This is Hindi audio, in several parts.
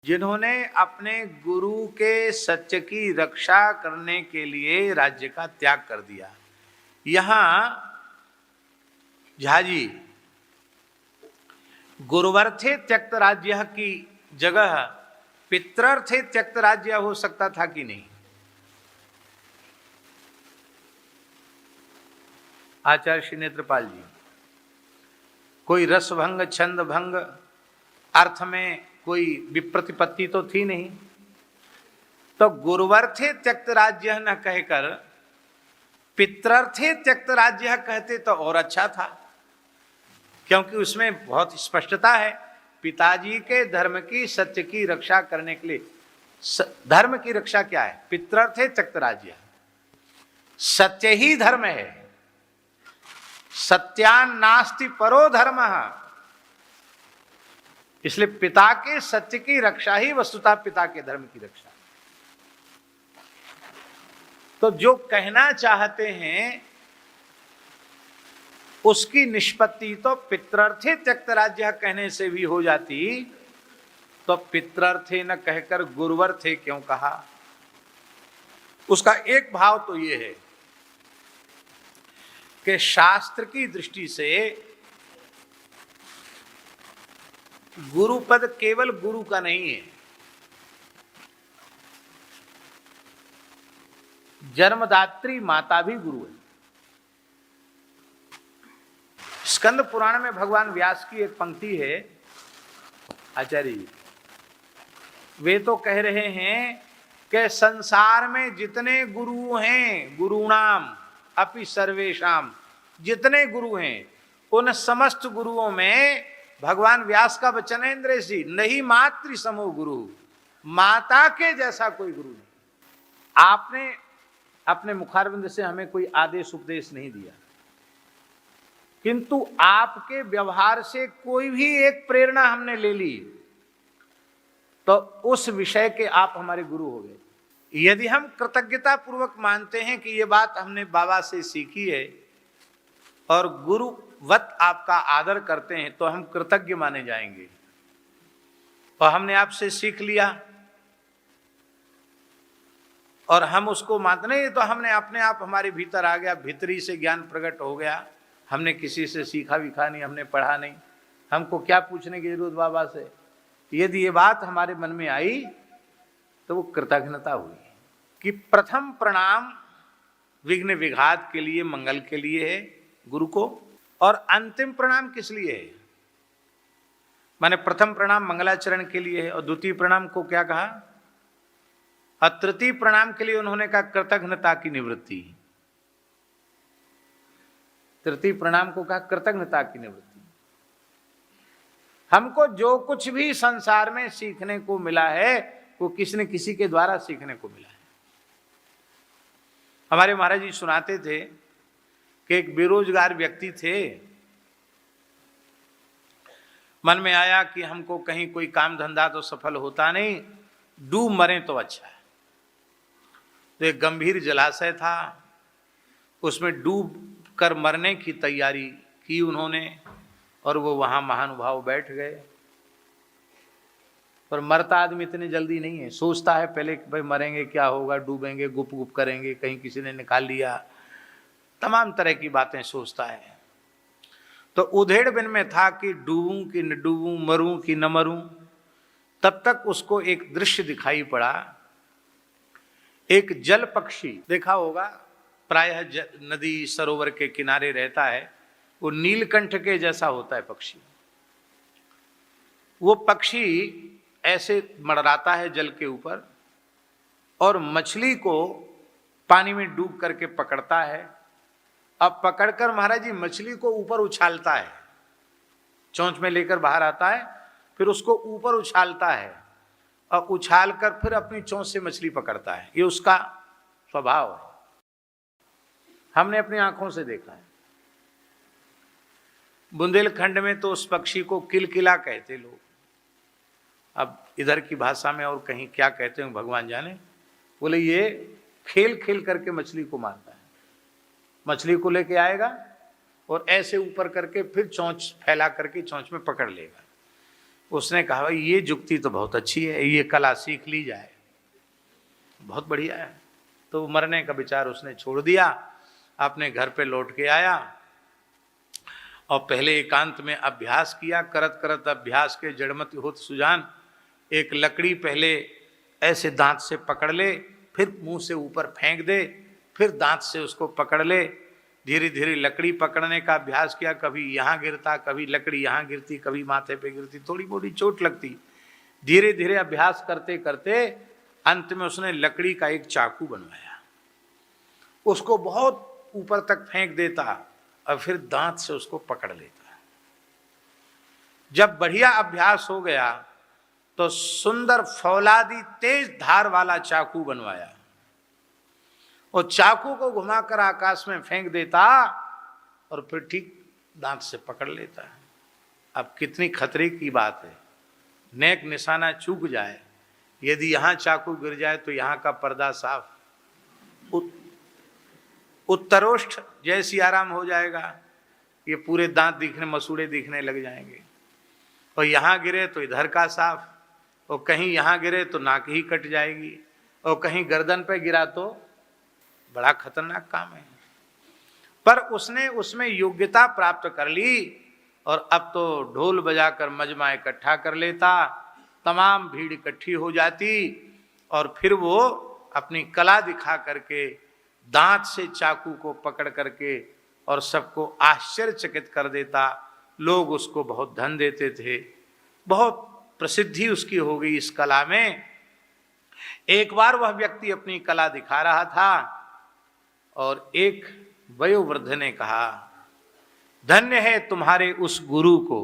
जिन्होंने अपने गुरु के सत्य की रक्षा करने के लिए राज्य का त्याग कर दिया। यहां झाजी गुरुवर्थे त्यक्त राज्य की जगह पितरर्थे त्यक्त राज्य हो सकता था कि नहीं? आचार्य श्री नेत्रपाल जी, कोई रस भंग छंद भंग अर्थ में कोई विप्रतिपत्ति तो थी नहीं, तो गुरुवर्थे त्यक्त राज्य न कहकर पितरर्थे त्यक्त राज्य कहते तो और अच्छा था, क्योंकि उसमें बहुत स्पष्टता है। पिताजी के धर्म की सत्य की रक्षा करने के लिए, धर्म की रक्षा क्या है? पितरर्थे त्यक्त राज्य, सत्य ही धर्म है। सत्यान नास्ति परो धर्म, इसलिए पिता के सत्य की रक्षा ही वस्तुतः पिता के धर्म की रक्षा। तो जो कहना चाहते हैं उसकी निष्पत्ति तो पितरर्थे त्यक्त राज्य कहने से भी हो जाती, तो पितरर्थे न कहकर गुरुवर्थे क्यों कहा? उसका एक भाव तो ये है कि शास्त्र की दृष्टि से गुरु पद केवल गुरु का नहीं है, जन्मदात्री माता भी गुरु है। स्कंद पुराण में भगवान व्यास की एक पंक्ति है, आचार्य जी वे तो कह रहे हैं कि संसार में जितने गुरु हैं, गुरुणाम अपि सर्वेशाम, जितने गुरु हैं उन समस्त गुरुओं में भगवान व्यास का वचन है इंद्रेश जी, नहीं मातृ समो गुरु, माता के जैसा कोई गुरु नहीं। आपने अपने मुखारविंद से हमें कोई आदेश उपदेश नहीं दिया, किंतु आपके व्यवहार से कोई भी एक प्रेरणा हमने ले ली तो उस विषय के आप हमारे गुरु हो गए। यदि हम कृतज्ञता पूर्वक मानते हैं कि ये बात हमने बाबा से सीखी है और गुरुवत आपका आदर करते हैं, तो हम कृतज्ञ माने जाएंगे। और हमने आपसे सीख लिया और हम उसको मानते नहीं, तो हमने अपने आप हमारे भीतर आ गया, भीतरी से ज्ञान प्रकट हो गया। हमने किसी से सीखा विखा नहीं, हमने पढ़ा नहीं, हमको क्या पूछने की जरूरत बाबा से। यदि ये बात हमारे मन में आई तो वो कृतज्ञता हुई कि प्रथम प्रणाम विघ्न विघात के लिए, मंगल के लिए है गुरु को, और अंतिम प्रणाम किस लिए है? माने प्रथम प्रणाम मंगलाचरण के लिए है और द्वितीय प्रणाम को क्या कहा? और तृतीय प्रणाम के लिए उन्होंने कहा कृतज्ञता की निवृत्ति। तृतीय प्रणाम को कहा कृतज्ञता की निवृत्ति। हमको जो कुछ भी संसार में सीखने को मिला है वो किसी न किसी के द्वारा सीखने को मिला है। हमारे महाराज जी सुनाते थे कि एक बेरोजगार व्यक्ति थे, मन में आया कि हमको कहीं कोई काम धंधा तो सफल होता नहीं, डूब मरे तो अच्छा है। तो एक गंभीर जलाशय था, उसमें डूब कर मरने की तैयारी की उन्होंने, और वो वहां महानुभाव बैठ गए। पर मरता आदमी इतने जल्दी नहीं है, सोचता है पहले कि भाई मरेंगे, क्या होगा, डूबेंगे, गुप गुप करेंगे, कहीं किसी ने निकाल लिया, तमाम तरह की बातें सोचता है। तो उधेड़ बिन में था कि डूबूं कि न डूबूं, मरूं कि न मरूं। तब तक उसको एक दृश्य दिखाई पड़ा। एक जल पक्षी देखा होगा, प्रायः नदी सरोवर के किनारे रहता है, वो नीलकंठ के जैसा होता है पक्षी। वो पक्षी ऐसे मंडराता है जल के ऊपर और मछली को पानी में डूब करके पकड़ता है। अब पकड़कर महाराज जी मछली को ऊपर उछालता है, चोंच में लेकर बाहर आता है, फिर उसको ऊपर उछालता है और उछालकर फिर अपनी चोंच से मछली पकड़ता है। ये उसका स्वभाव है, हमने अपनी आंखों से देखा है। बुंदेलखंड में तो उस पक्षी को किलकिला कहते लोग, अब इधर की भाषा में और कहीं क्या कहते हैं भगवान जाने। बोले ये खेल खेल करके मछली को मारता है, मछली को लेके आएगा और ऐसे ऊपर करके फिर चोंच फैला करके चोंच में पकड़ लेगा। उसने कहा भाई ये जुक्ति तो बहुत अच्छी है, ये कला सीख ली जाए, बहुत बढ़िया है। तो मरने का विचार उसने छोड़ दिया, अपने घर पे लौट के आया और पहले एकांत में अभ्यास किया। करत करत अभ्यास के जड़मति होत सुजान, एक लकड़ी पहले ऐसे दांत से पकड़ ले, फिर मुंह से ऊपर फेंक दे, फिर दांत से उसको पकड़ ले। धीरे धीरे लकड़ी पकड़ने का अभ्यास किया, कभी यहाँ गिरता, कभी लकड़ी यहाँ गिरती, कभी माथे पे गिरती, थोड़ी मोटी चोट लगती। धीरे धीरे अभ्यास करते करते अंत में उसने लकड़ी का एक चाकू बनवाया, उसको बहुत ऊपर तक फेंक देता और फिर दांत से उसको पकड़ लेता। जब बढ़िया अभ्यास हो गया तो सुंदर फौलादी तेज धार वाला चाकू बनवाया और चाकू को घुमाकर आकाश में फेंक देता और फिर ठीक दांत से पकड़ लेता है। अब कितनी खतरे की बात है, नेक निशाना चूक जाए, यदि यहां चाकू गिर जाए तो यहां का पर्दा साफ, उत्तरोष्ठ जैसी आराम हो जाएगा, ये पूरे दांत दिखने, मसूड़े दिखने लग जाएंगे। और यहां गिरे तो इधर का साफ, और कहीं यहां गिरे तो नाक ही कट जाएगी, और कहीं गर्दन पे गिरा तो बड़ा खतरनाक काम है। पर उसने उसमें योग्यता प्राप्त कर ली और अब तो ढोल बजाकर मजमा इकट्ठा कर लेता, तमाम भीड़ इकट्ठी हो जाती और फिर वो अपनी कला दिखा करके दांत से चाकू को पकड़ करके और सबको आश्चर्यचकित कर देता। लोग उसको बहुत धन देते थे, बहुत प्रसिद्धि उसकी हो गई इस कला में। एक बार वह व्यक्ति अपनी कला दिखा रहा था और एक वयोवृद्ध ने कहा, धन्य है तुम्हारे उस गुरु को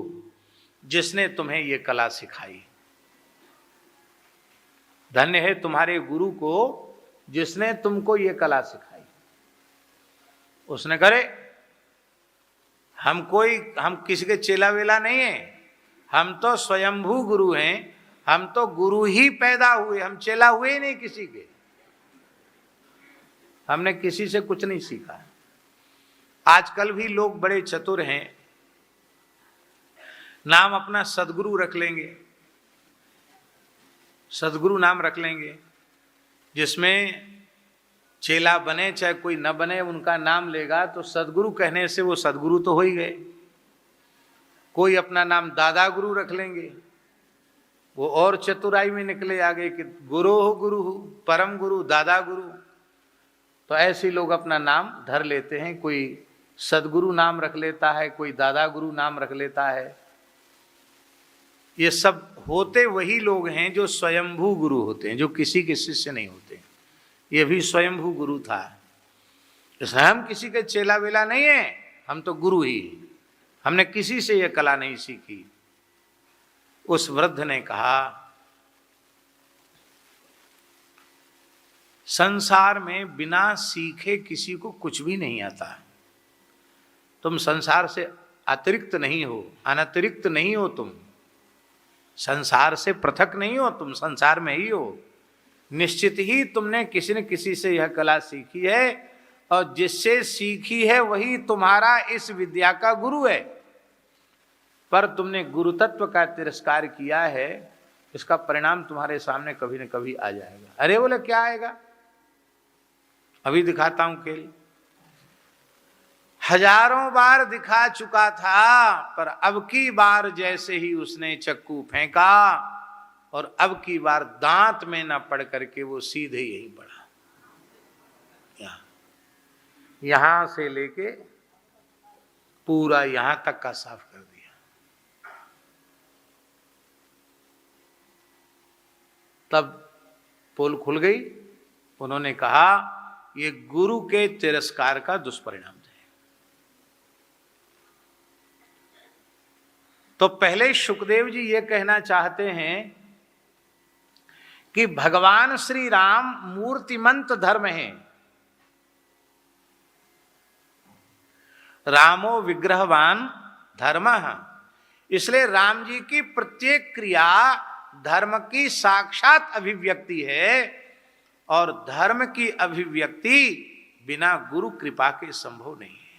जिसने तुम्हें ये कला सिखाई, धन्य है तुम्हारे गुरु को जिसने तुमको ये कला सिखाई। उसने करे हम किसी के चेला वेला नहीं है, हम तो स्वयंभू गुरु हैं, हम तो गुरु ही पैदा हुए, हम चेला हुए ही नहीं किसी के, हमने किसी से कुछ नहीं सीखा। आजकल भी लोग बड़े चतुर हैं, नाम अपना सदगुरु रख लेंगे, सदगुरु नाम रख लेंगे, जिसमें चेला बने चाहे कोई न बने उनका नाम लेगा तो सदगुरु कहने से वो सदगुरु तो हो ही गए। कोई अपना नाम दादा गुरु रख लेंगे, वो और चतुराई में निकले आगे कि गुरु हो, परम गुरु, दादा गुरु। तो ऐसे लोग अपना नाम धर लेते हैं, कोई सदगुरु नाम रख लेता है, कोई दादा गुरु नाम रख लेता है। ये सब होते वही लोग हैं जो स्वयंभू गुरु होते हैं, जो किसी के शिष्य नहीं होते। ये भी स्वयंभू गुरु था, इसलिए हम किसी के चेला वेला नहीं है, हम तो गुरु ही, हमने किसी से ये कला नहीं सीखी। उस वृद्ध ने कहा, संसार में बिना सीखे किसी को कुछ भी नहीं आता। तुम संसार से अतिरिक्त नहीं हो, अनतिरिक्त नहीं हो, तुम संसार से पृथक नहीं हो, तुम संसार में ही हो। निश्चित ही तुमने किसी न किसी से यह कला सीखी है और जिससे सीखी है वही तुम्हारा इस विद्या का गुरु है। पर तुमने गुरु तत्व का तिरस्कार किया है, इसका परिणाम तुम्हारे सामने कभी न कभी आ जाएगा। अरे बोले क्या आएगा? अभी दिखाता हूं खेल। हजारों बार दिखा चुका था, पर अब की बार जैसे ही उसने चक्कू फेंका और अब की बार दांत में न पड़ करके वो सीधे यहीं पड़ा, यहां से लेके पूरा यहां तक का साफ कर दिया। तब पोल खुल गई। उन्होंने कहा ये गुरु के तिरस्कार का दुष्परिणाम है। तो पहले शुकदेव जी ये कहना चाहते हैं कि भगवान श्री राम मूर्तिमंत धर्म है, रामो विग्रहवान धर्म, इसलिए राम जी की प्रत्येक क्रिया धर्म की साक्षात अभिव्यक्ति है और धर्म की अभिव्यक्ति बिना गुरु कृपा के संभव नहीं।